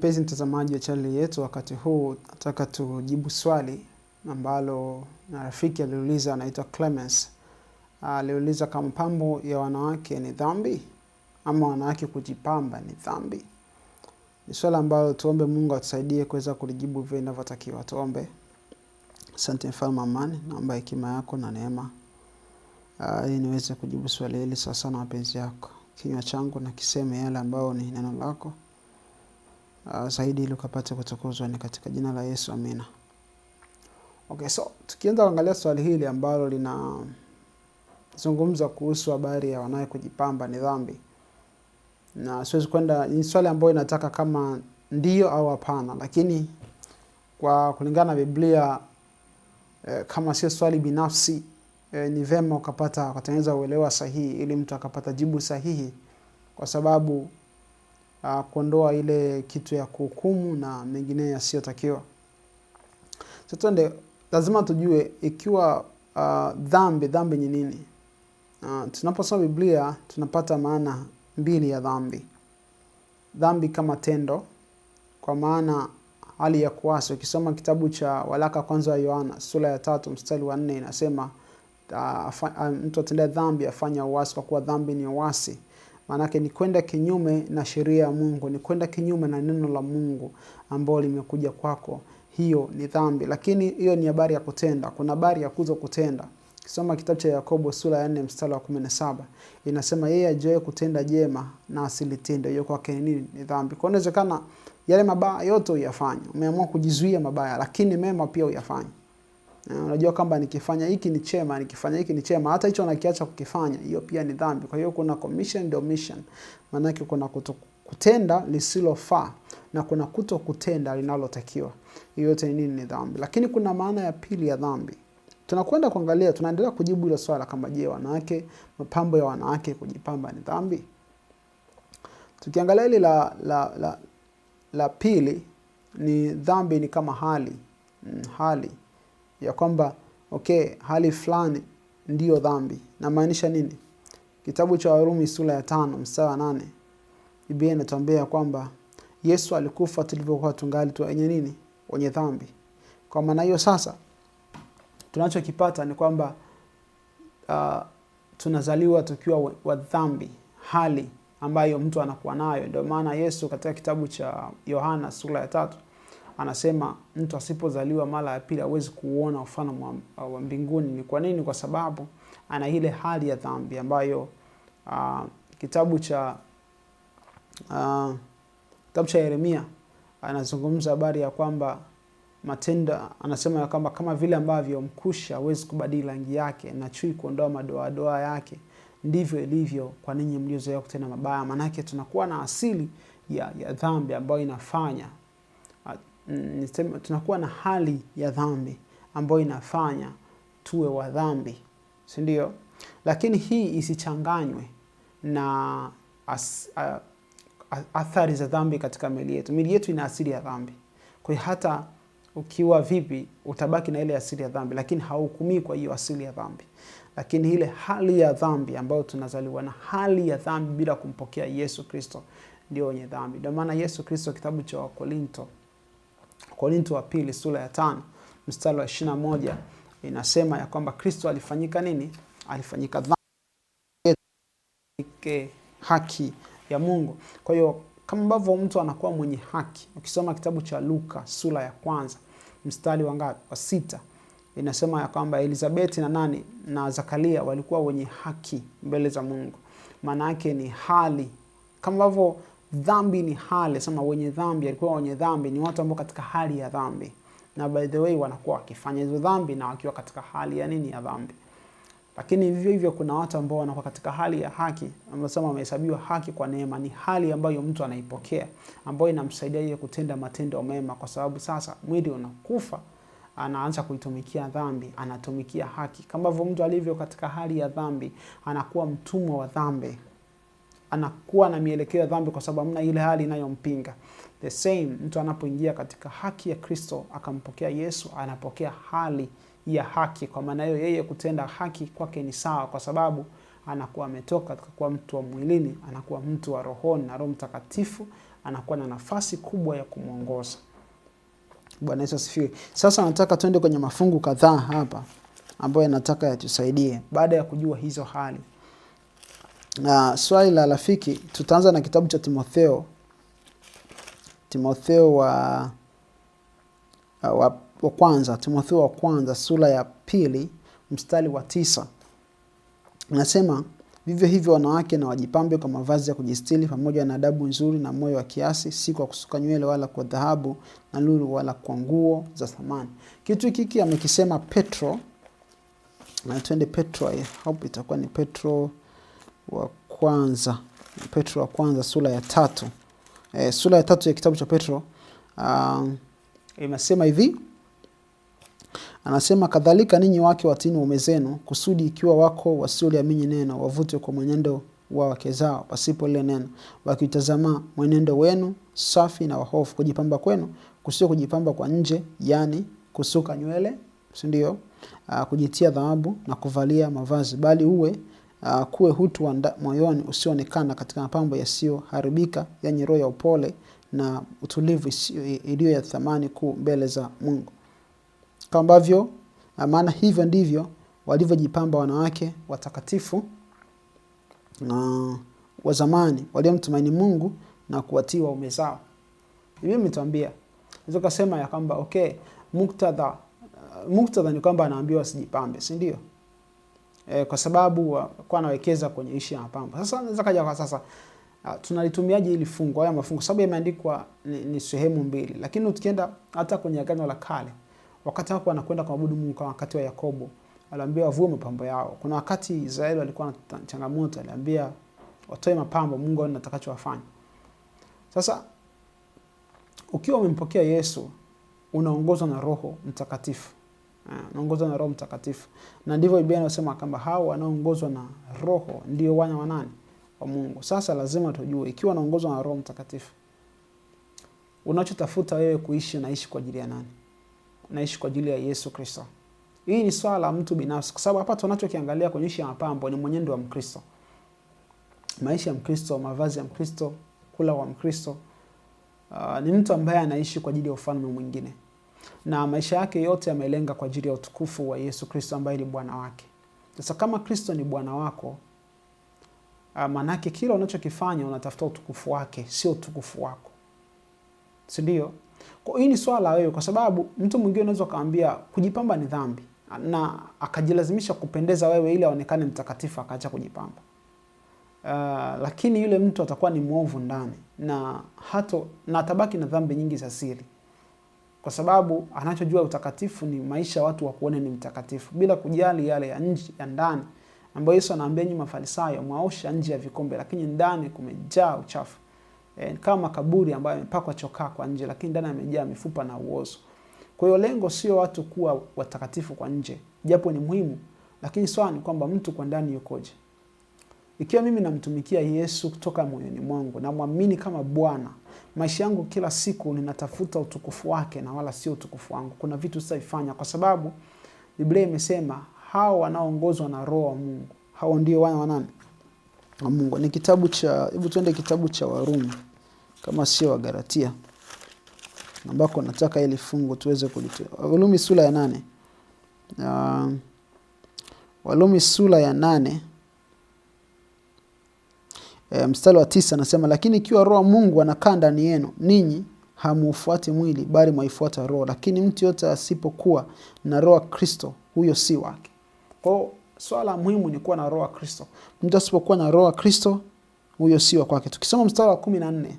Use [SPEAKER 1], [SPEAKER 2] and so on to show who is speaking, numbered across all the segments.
[SPEAKER 1] Mpenzi mtazamaji wa channel yetu, wakati huu nataka tujibu swali ambalo na rafiki aliuliza, anaitwa Clemens. Aliuliza kama mapambo ya wanawake ni dhambi ama wanawake kujipamba ni dhambi. Ni swali ambalo tuombe Mungu atusaidie kuweza kulijibu vile inavyotakiwa. Tuombe. Asante Mfalme amani, naomba hekima yako na neema ili niweze kujibu swali hili sawa na mapenzi yako. Kinywa changu na kiseme yale ambayo ni neno lako. Zaidi ili ukapate kutukuzwa ni katika jina la Yesu, amina. Okay, so tukianza kuangalia swali hili ambalo linazungumza kuhusu habari ya wanawake kujipamba ni dhambi. Na siwezi kwenda, ni swali ambalo inataka kama ndio au hapana, lakini kwa kulingana na Biblia kama sio swali binafsi, ni vema ukatengeneza uelewa sahihi ili mtu akapata jibu sahihi, kwa sababu kuondoa ile kitu ya kuhukumu na mengine yasiyotakiwa. Sasa lazima tujue ikiwa dhambi ni nini. Tunaposoma Biblia tunapata maana mbili ya dhambi. Dhambi kama tendo, kwa maana hali ya kuasi. Ukisoma kitabu cha waraka kwanza wa Yohana sura ya 3 mstari wa 4 inasema mtu atendea dhambi afanya uasi, kwa kuwa dhambi ni uasi. Maanake ni kwenda kinyume na sheria ya Mungu, ni kwenda kinyume na neno la Mungu ambalo limekuja kwako. Hiyo ni dhambi. Lakini hiyo ni habari ya kutenda. Kuna habari ya kutenda. Kisoma kitabu cha Yakobo sura ya 4 mstari wa 17 inasema yeye ajuaye kutenda jema na asilitende, hiyo kwake ni nini? Ni dhambi. Kwa inawezekana yale mabaya yote uyafanye, umeamua kujizuia mabaya, lakini mema pia uyafanye. Unajua kwamba nikifanya hiki ni chema, nikifanya hiki ni chema, hata hicho nakiacha kukifanya, hiyo pia ni dhambi. Kwa hiyo kuna commission and omission. Maana yake kuna kutenda lisilofaa na kuna kutenda linalotakiwa. Hiyo yote ni nini? Ni dhambi. Lakini kuna maana ya pili ya dhambi. Tunakwenda kuangalia, tunaendelea kujibu ile swala kama je, wanawake, mapambo ya wanawake kujipamba ni dhambi? Tukiangalia hili la pili, ni dhambi ni kama hali ya kwamba hali fulani ndiyo dhambi. Na maanisha nini? Kitabu cha Warumi sura ya 5 mstari wa 8 Biblia inatuambia kwamba Yesu alikufa tulivyokuwa tungali wenye dhambi. Kwa maana hiyo sasa tunachokipata ni kwamba tunazaliwa tukiwa wa dhambi, hali ambayo mtu anakuwa nayo. Ndio maana Yesu katika kitabu cha Yohana sura ya 3 anasema mtu asipozaliwa mara ya pili hawezi kuona ufalme wa mbinguni. Ni kwa nini? Kwa sababu ana ile hali ya dhambi ambayo kitabu cha Yeremia anazungumza habari ya kwamba matendo, anasema ya kwamba kama vile ambavyo mkusha hawezi kubadili rangi yake na chui kuondoa madoa yake, ndivyo ilivyo kwa ninyi mliozoea kutenda mabaya. Maana yake tunakuwa na asili ya dhambi ambayo inafanya tunakuwa na hali ya dhambi ambayo inafanya tuwe wa dhambi, si ndio? Lakini hii isichanganywe na athari za dhambi katika miili yetu. Miili yetu ina asili ya dhambi. Kwa hiyo hata ukiwa vipi utabaki na ile asili ya dhambi, lakini hauhukumiwi kwa hiyo asili ya dhambi. Lakini ile hali ya dhambi ambayo tunazaliwa na hali ya dhambi bila kumpokea Yesu Kristo ndio wenye dhambi. Ndio maana Yesu Kristo, kitabu cha Korinto wa pili sura ya 5 mstari wa 21 inasema ya kwamba Kristo alifanyika nini? Alifanyika dhambi haki ya Mungu. Kwa hiyo kama ambavyo mtu anakuwa mwenye haki, ukisoma kitabu cha Luka sura ya 1 mstari wa 6 inasema ya kwamba Elizabeti na Zakaria walikuwa wenye haki mbele za Mungu. Maana yake ni hali. Kama ambavyo dhambi ni hali, sema wenye dhambi, alikuwa wenye dhambi ni watu ambao katika hali ya dhambi. Na by the way wanakuwa wakifanya hizo dhambi na wakiwa katika hali ya nini? Ya dhambi. Lakini vivyo hivyo kuna watu ambao wanakuwa katika hali ya haki, ambao wamehesabiwa haki kwa neema. Ni hali ambayo mtu anaipokea, ambayo inamsaidia yeye kutenda matendo mema, kwa sababu sasa mwili unakufa, anaanza kuitumikia dhambi, anatumikia haki. Kama ambavyo mtu alivyo katika hali ya dhambi, anakuwa mtumwa wa dhambi, anakuwa na mielekeo ya dhambi kwa sababu hamna ile hali inayompinga. The same, mtu anapoingia katika haki ya Kristo akampokea Yesu, anapokea hali ya haki. Kwa maana hiyo yeye kutenda haki kwake ni sawa, kwa sababu anakuwa ametoka katika kuwa mtu wa mwilini, anakuwa mtu wa rohoni, na Roho Mtakatifu anakuwa na nafasi kubwa ya kumuongoza. Bwana Yesu asifiwe. Sasa nataka tuende kwenye mafungu kadhaa hapa ambayo nataka yatusaidie baada ya kujua hizo hali. Na swali la rafiki, tutaanza na kitabu cha Timotheo wa kwanza, Timotheo wa kwanza sura ya 2 mstari wa 9. Nasema, vivyo hivyo wanawake na wajipambe kwa mavazi ya kujistiri pamoja na adabu nzuri na moyo wa kiasi, si kwa kusuka nywele wala kwa dhahabu na lulu wala kwa nguo za thamani. Kitu hiki amekisema Petro. Na twende Petro, I hope itakuwa ni Petro wa kwanza. Petro wa kwanza sura ya 3. Sura ya 3 ya kitabu cha Petro inasema hivi. Anasema, kadhalika ninyi wake watini waume zenu, kusudi ikiwa wako wasioliamini neno wavutwe kwa mwenendo wa wake zao pasipo ile neno, wakitazama mwenendo wenu safi na wahofu, kujipamba kwenu kusio kujipamba kwa nje, yani kusuka nywele, si ndio? Kujitia dhahabu na kuvalia mavazi, bali kuwe hutu wa moyoni usioonekana katika mapambo yasiyoharibika, yenye roho ya upole na utulivu iliyo ya thamani kuu mbele za Mungu. Kama ambavyo, maana hivyo ndivyo walivyojipamba wanawake watakatifu na wa zamani waliomtumaini Mungu na kuwatii waume zao. Mimi nimetuambia, naweza kusema ya kwamba okay, muktadha ni kwamba anaambiwa asijipambe, si ndio? Kwa sababu kwa anawekeza kwenye ishi ya mapambo. Sasa naweza kaja kwa sasa tunalitumiaje ili fungu haya mafungu? Sababu yameandikwa ni sehemu mbili. Lakini tukienda hata kwenye Agano la Kale, wakati hapo anakwenda kuabudu Mungu kwa wakati wa Yakobo, aliambiwa wavue mapambo yao. Kuna wakati Israeli walikuwa na changamoto, aliambia watoe mapambo, Mungu aone atakachowafanya. Sasa ukiwa umempokea Yesu, unaongozwa na Roho Mtakatifu. Unaongozwa na Roho Mtakatifu. Na ndivyo Biblia inasema kwamba hao wanaoongozwa na Roho ndio wana wa nani? Wa Mungu. Sasa lazima tujue, ikiwa unaongozwa na Roho Mtakatifu, unachotafuta wewe kuishi, unaishi kwa ajili ya nani? Unaishi kwa ajili ya Yesu Kristo. Hii ni swala la mtu binafsi, kwa sababu hapa tunachokiangalia kwenye ishi ya mapambo ni mwenendo wa Mkristo. Maisha ya Mkristo, mavazi ya Mkristo, kula wa Mkristo. Ni mtu ambaye anaishi kwa ajili ya ufalme mwingine. Na maisha yake yote yamelenga kwa ajili ya utukufu wa Yesu Kristo ambaye ni Bwana wake. Sasa kama Kristo ni Bwana wako, manake kila unachokifanya unatafuta utukufu wake, sio utukufu wako. Si ndio? Kwa hii ni swala wewe, kwa sababu mtu mwingine anaweza kaambia kujipamba ni dhambi na akajilazimisha kupendeza wewe ili aonekane mtakatifu akaacha kujipamba. Lakini yule mtu atakuwa ni mwovu ndani na atabaki na dhambi nyingi za siri. Kwa sababu anachojua utakatifu ni maisha watu wa kuone ni mtakatifu, bila kujali yale ya nje ya ndani, ambayo Yesu anaambia nyinyi Mafarisayo mwaosha nje ya vikombe lakini ndani kumejaa uchafu. Kama kaburi ambayo imepakwa chokaa kwa nje lakini ndani yamejaa mifupa na uozo. Kwa hiyo lengo sio watu kuwa watakatifu kwa nje, japo ni muhimu, lakini swali ni kwamba mtu kwa ndani yukoje. Ikiwa mimi namtumikia Yesu kutoka moyoni mwangu na muamini kama Bwana, maisha yangu kila siku ninatafuta utukufu wake na wala sio utukufu wangu, kuna vitu sitaifanya, kwa sababu Biblia imesema hao wanaoongozwa na Roho wa Mungu, hao ndio wana wa nani? Wa Mungu. Ni kitabu cha, hebu tuende kitabu cha Warumi kama sio wa Galatia, ambako nataka ili fungu tuweze kulitoa. Warumi sura ya 8. Warumi sura ya 8 mstari wa 9 anasema, lakini ikiwa Roho wa Mungu anakaa ndani yenu, ninyi hamufuati mwili bali mwaifuata Roho. Lakini mtu yote asipokuwa na Roho wa Kristo, huyo si wake. Kwa swala muhimu ni kuwa na Roho wa Kristo. Mtu asipokuwa na Roho wa Kristo, huyo si wa kwake. Tukisoma mstari wa 14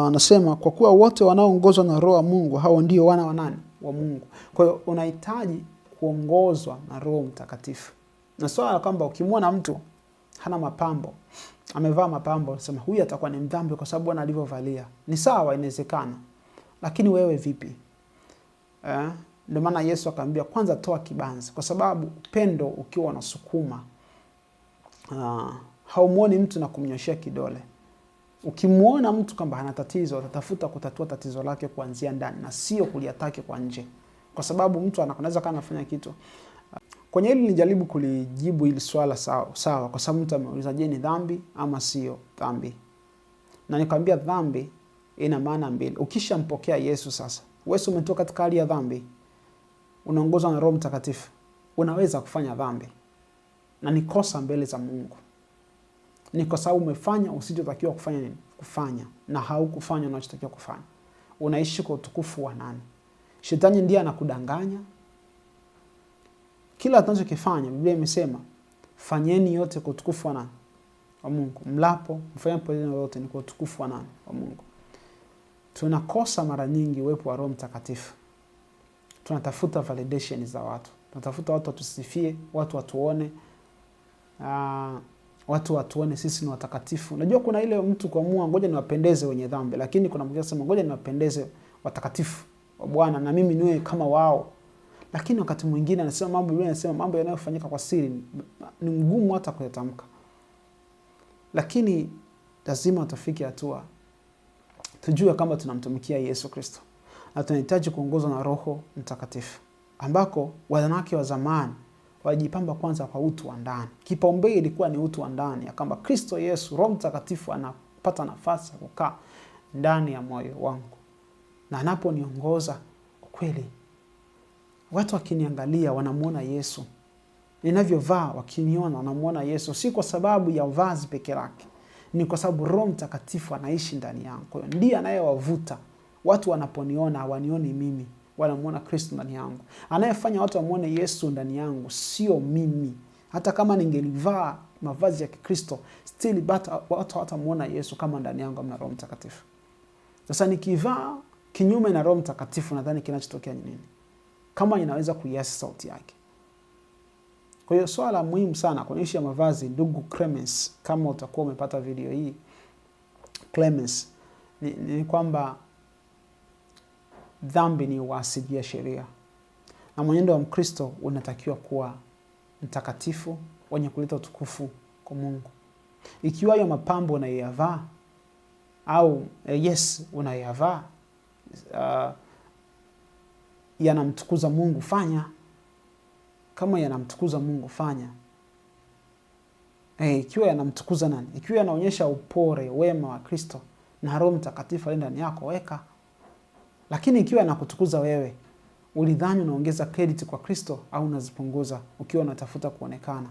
[SPEAKER 1] anasema kwa kuwa wote wanaoongozwa na Roho wa Mungu, hao ndio wana wa nani? Wa Mungu. Kwa hiyo unahitaji kuongozwa na Roho Mtakatifu. Na swala kwamba ukimwona mtu hana mapambo, amevaa mapambo, unasema huyu atakuwa ni mdhambi kwa sababu ana alivyovalia. Ni sawa, inawezekana. Lakini wewe vipi? Ndio maana Yesu akamwambia kwanza toa kibanzi, kwa sababu upendo ukiwa unasukuma, haumuoni mtu na kumnyoshia kidole. Ukimuona mtu kwamba hana tatizo, utatafuta kutatua tatizo lake kuanzia ndani na sio kuliataki kwa nje. Kwa sababu mtu anaweza kana anafanya kitu. Kwenye hili nijaribu kulijibu hili swala sawa kwa sababu mtu ameuliza, je, ni dhambi ama sio dhambi? Na nikwambia dhambi ina maana mbili. Ukishampokea Yesu sasa, wewe umetoka katika hali ya dhambi, unaongozwa na Roho Mtakatifu, unaweza kufanya dhambi. Na ni kosa mbele za Mungu. Ni kwa sababu umefanya usichotakiwa kufanya nini? Kufanya. Na haukufanya unachotakiwa kufanya. Unaishi kwa utukufu wa nani? Shetani ndiye anakudanganya. Kila tunachokifanya, Biblia imesema, fanyeni yote kwa utukufu wa nani? Wa Mungu. Mlapo, mfanya neno yote ni kwa utukufu wa nani? Wa Mungu. Tunakosa mara nyingi uwepo wa Roho Mtakatifu. Tunatafuta validation za watu. Tunatafuta watu watusifie, watu watuone, watu watuone sisi ni watakatifu. Unajua kuna ile mtu kuamua ngoja niwapendeze wenye dhambi, lakini kuna mwingine anasema ngoja niwapendeze watakatifu wa Bwana na mimi niwe kama wao. Lakini wakati mwingine anasema mambo, Biblia inasema mambo yanayofanyika kwa siri ni ngumu hata kuyatamka. Lakini lazima tufike hatua tujue kama tunamtumikia Yesu Kristo. Na tunahitaji kuongozwa na Roho Mtakatifu. Ambako wanawake wa zamani walijipamba kwanza kwa utu wa ndani. Kipaumbele ilikuwa ni utu wa ndani, ya kwamba Kristo Yesu, Roho Mtakatifu anapata nafasi ya kukaa ndani ya moyo wangu. Na anaponiongoza kweli, watu wakiniangalia wanamuona Yesu. Ninavyovaa wakiniona wanamuona Yesu, si kwa sababu ya vazi peke yake. Ni kwa sababu Roho Mtakatifu anaishi ndani yangu. Kwa hiyo ndiye anayewavuta. Watu wanaponiona hawanioni mimi, wanamuona Kristo ndani yangu. Anayefanya watu wamuone Yesu ndani yangu sio mimi. Hata kama ningelivaa mavazi ya Kikristo, still watu hawatamuona Yesu kama ndani yangu na Roho Mtakatifu. Sasa nikivaa kinyume na Roho Mtakatifu, nadhani kinachotokea ni nini? Kama inaweza kuiasi sauti yake. Kwa hiyo swala muhimu sana kwenye issue ya mavazi, ndugu Clemens, kama utakuwa umepata video hii Clemens, ni kwamba dhambi ni uasi dhidi ya sheria. Na mwenendo wa Mkristo unatakiwa kuwa mtakatifu, wenye kuleta utukufu kwa Mungu. Ikiwa hiyo mapambo unayoyavaa au unayavaa yanamtukuza Mungu, fanya. Kama yanamtukuza Mungu, fanya. Ikiwa yanamtukuza nani? Ikiwa yanaonyesha upole, wema wa Kristo na Roho Mtakatifu ali ndani yako, weka. Lakini ikiwa yanakutukuza wewe, ulidhani unaongeza credit kwa Kristo au unazipunguza ukiwa unatafuta kuonekana?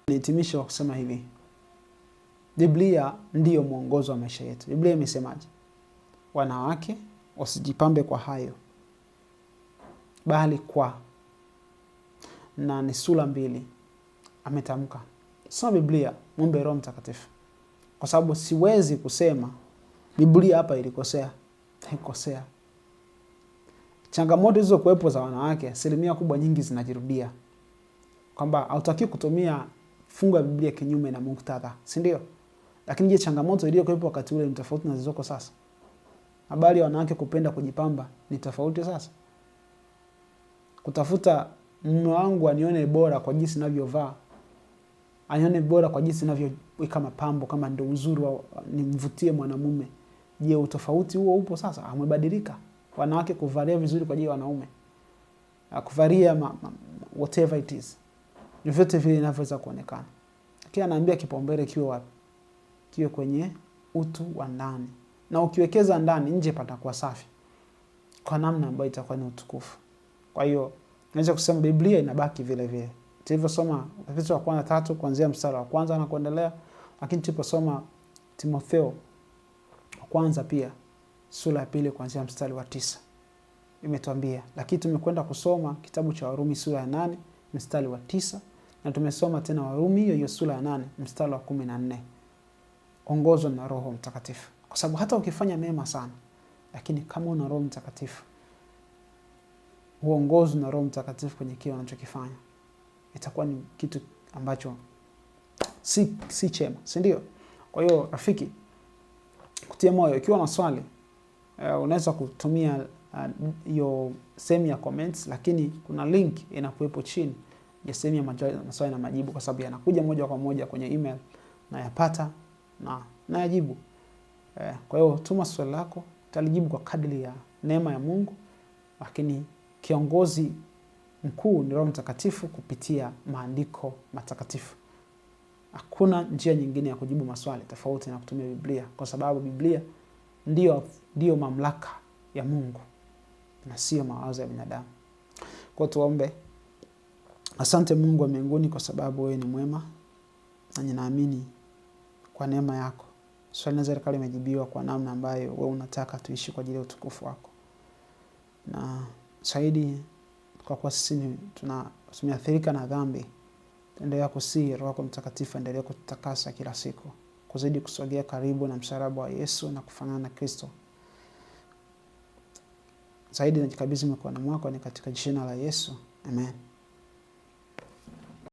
[SPEAKER 1] Nihitimishe kwa kusema hivi. Biblia ndiyo mwongozo wa maisha yetu. Biblia imesemaje? Wanawake wasijipambe kwa hayo, bali kwa, na ni sura 2 ametamka. Soma Biblia, muombe Roho Mtakatifu. Kwa sababu siwezi kusema Biblia hapa ilikosea. Haikosea. Changamoto hizo kuwepo za wanawake, asilimia kubwa nyingi zinajirudia. Kwamba hautaki kutumia fungu la Biblia kinyume na muktadha, si ndio? Lakini je, changamoto iliyokuwepo wakati ule ni tofauti na zilizoko sasa? Habari ya wanawake kupenda kujipamba ni tofauti sasa? Kutafuta mume wangu anione bora kwa jinsi ninavyovaa, anione bora kwa jinsi ninavyoweka mapambo, kama ndio uzuri wa nimvutie mwanamume. Je, utofauti huo upo sasa? Umebadilika. Wanawake kuvalia vizuri kwa ajili ya wanaume, kuvalia whatever it is, ni vyote vile inavyoweza kuonekana. Lakini anaambia kipaumbele kiwe wapi? Kiwe kwenye utu wa ndani. Na ukiwekeza ndani, nje patakuwa safi kwa namna ambayo itakuwa ni utukufu. Kwa hiyo naweza kusema Biblia inabaki vile vile. Tulivyosoma Efeso wa 1:3 kuanzia mstari wa 1 na kuendelea, lakini tuliposoma Timotheo wa kwanza pia sura ya 2 kuanzia mstari wa 9 imetuambia. Lakini tumekwenda kusoma kitabu cha Warumi sura ya 8 mstari wa 9, na tumesoma tena Warumi hiyo sura ya 8 mstari wa 14. Ongozwa na Roho Mtakatifu. Kwa sababu hata ukifanya mema sana, lakini kama una Roho Mtakatifu, uongozwe na Roho Mtakatifu kwenye kile unachokifanya, itakuwa ni kitu ambacho si chema, si ndio? Kwa hiyo rafiki, kutia moyo, ikiwa na swali unaweza kutumia hiyo sehemu ya comments, lakini kuna link inakuwepo chini ya sehemu ya maswali na majibu, kwa sababu yanakuja moja kwa moja kwenye email na yapata na yajibu. Kwa hiyo tuma swali lako, tutalijibu kwa kadri ya neema ya Mungu. Lakini kiongozi mkuu ni Roho Mtakatifu kupitia maandiko matakatifu. Hakuna njia nyingine ya kujibu maswali tofauti na kutumia Biblia, kwa sababu Biblia ndio mamlaka ya Mungu na sio mawazo ya binadamu. Kwa tuombe. Asante Mungu wa mbinguni kwa sababu wewe ni mwema, na ninaamini kwa neema yako swali linaweza likawa limejibiwa kwa namna ambayo wewe unataka tuishi kwa ajili ya utukufu wako. Na zaidi kwa kuwa sisi tumeathirika na dhambi, endelea kusihi Roho Mtakatifu endelea kututakasa kila siku, kuzidi kusogea karibu na msalaba wa Yesu na kufanana na Kristo. Zaidi najikabidhi mikononi mwako, ni katika jina la Yesu. Amen.